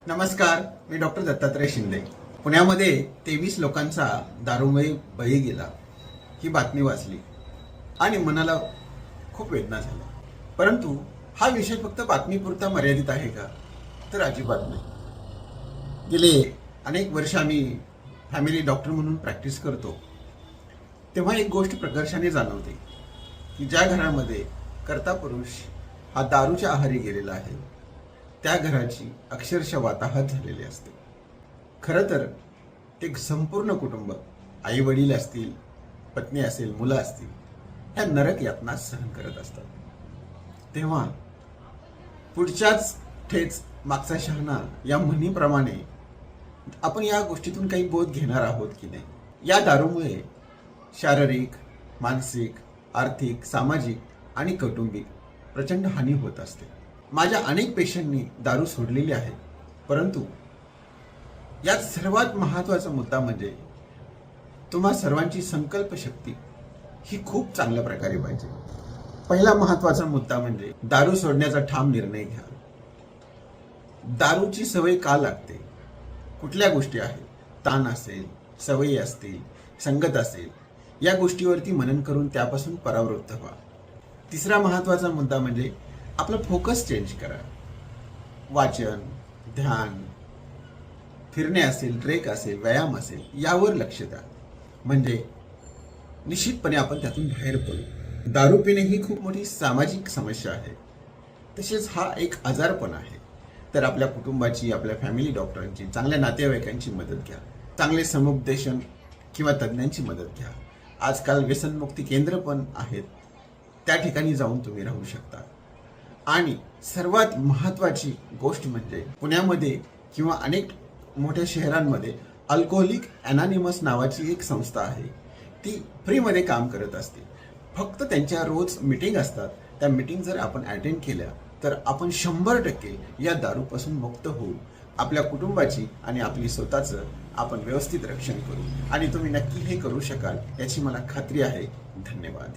नमस्कार, मी डॉक्टर दत्तात्रय शिंदे. पुण्यामध्ये 23 लोकांचा दारूमुळे बळी गेला ही बातमी वाचली आणि मनाला खूप वेदना झाल्या. परंतु हा विषय फक्त बातमीपुरता मर्यादित आहे का? तर अजिबात नाही. गेले अनेक वर्ष आम्ही फॅमिली डॉक्टर म्हणून प्रॅक्टिस करतो, तेव्हा एक गोष्ट प्रकर्षाने जाणवते की ज्या घरामध्ये कर्ता पुरुष हा दारूच्या आहारी गेलेला आहे त्या घराची अक्षरशः वाताहत झालेली असते. खरं तर ते संपूर्ण कुटुंब, आई वडील असतील, पत्नी असेल, मुलं असतील, ह्या नरक यातना सहन करत असतात. तेव्हा पुढच्याच ठेच मागचा शहाणा या म्हणीप्रमाणे आपण या गोष्टीतून काही बोध घेणार आहोत की नाही. या दारूमुळे शारीरिक, मानसिक, आर्थिक, सामाजिक आणि कौटुंबिक प्रचंड हानी होत असते. माझ्या अनेक पेशंटनी दारू सोडलेली आहे, परंतु यात सर्वात महत्त्वाचा मुद्दा म्हणजे तुम्हा सर्वांची संकल्प शक्ती ही खूप चांगल्या प्रकारे पाहिजे. पहिला महत्त्वाचा मुद्दा म्हणजे दारू सोडण्याचा ठाम निर्णय घ्या. दारूची सवय का लागते? कुठल्या गोष्टी आहेत? ताण असेल, सवयी असतील, संगत असेल, या गोष्टीवरती मनन करून त्यापासून परावृत्त व्हा. तिसरा महत्त्वाचा मुद्दा म्हणजे आपला फोकस चेंज करा. वाचन, ध्यान, फिरणे असेल, ट्रेक असेल, व्यायाम असेल, यावर लक्ष द्या. म्हणजे निश्चितपणे आपण त्यातून बाहेर पडू. दारू पिणे ही खूप मोठी सामाजिक समस्या आहे, तसेच हा एक आजारपण आहे. तर आपल्या कुटुंबाची, आपल्या फॅमिली डॉक्टरांची, चांगल्या नातेवाईकांची मदत घ्या. चांगले समुपदेशन किंवा तज्ज्ञांची मदत घ्या. आजकाल व्यसनमुक्ती केंद्र पण आहेत, त्या ठिकाणी जाऊन तुम्ही राहू शकता. आणि सर्वात महत्त्वाची गोष्ट म्हणजे पुण्यामध्ये किंवा अनेक मोठ्या शहरांमध्ये अल्कोहोलिक अनॉनिमस नावाची एक संस्था आहे. ती फ्रीमध्ये काम करत असते. फक्त त्यांच्या रोज मीटिंग असतात. त्या मीटिंग जर आपण अटेंड केल्या तर आपण 100% या दारूपासून मुक्त होऊ. आपल्या कुटुंबाची आणि आपली स्वतःचं आपण व्यवस्थित रक्षण करू आणि तुम्ही नक्की हे करू शकाल याची मला खात्री आहे. धन्यवाद.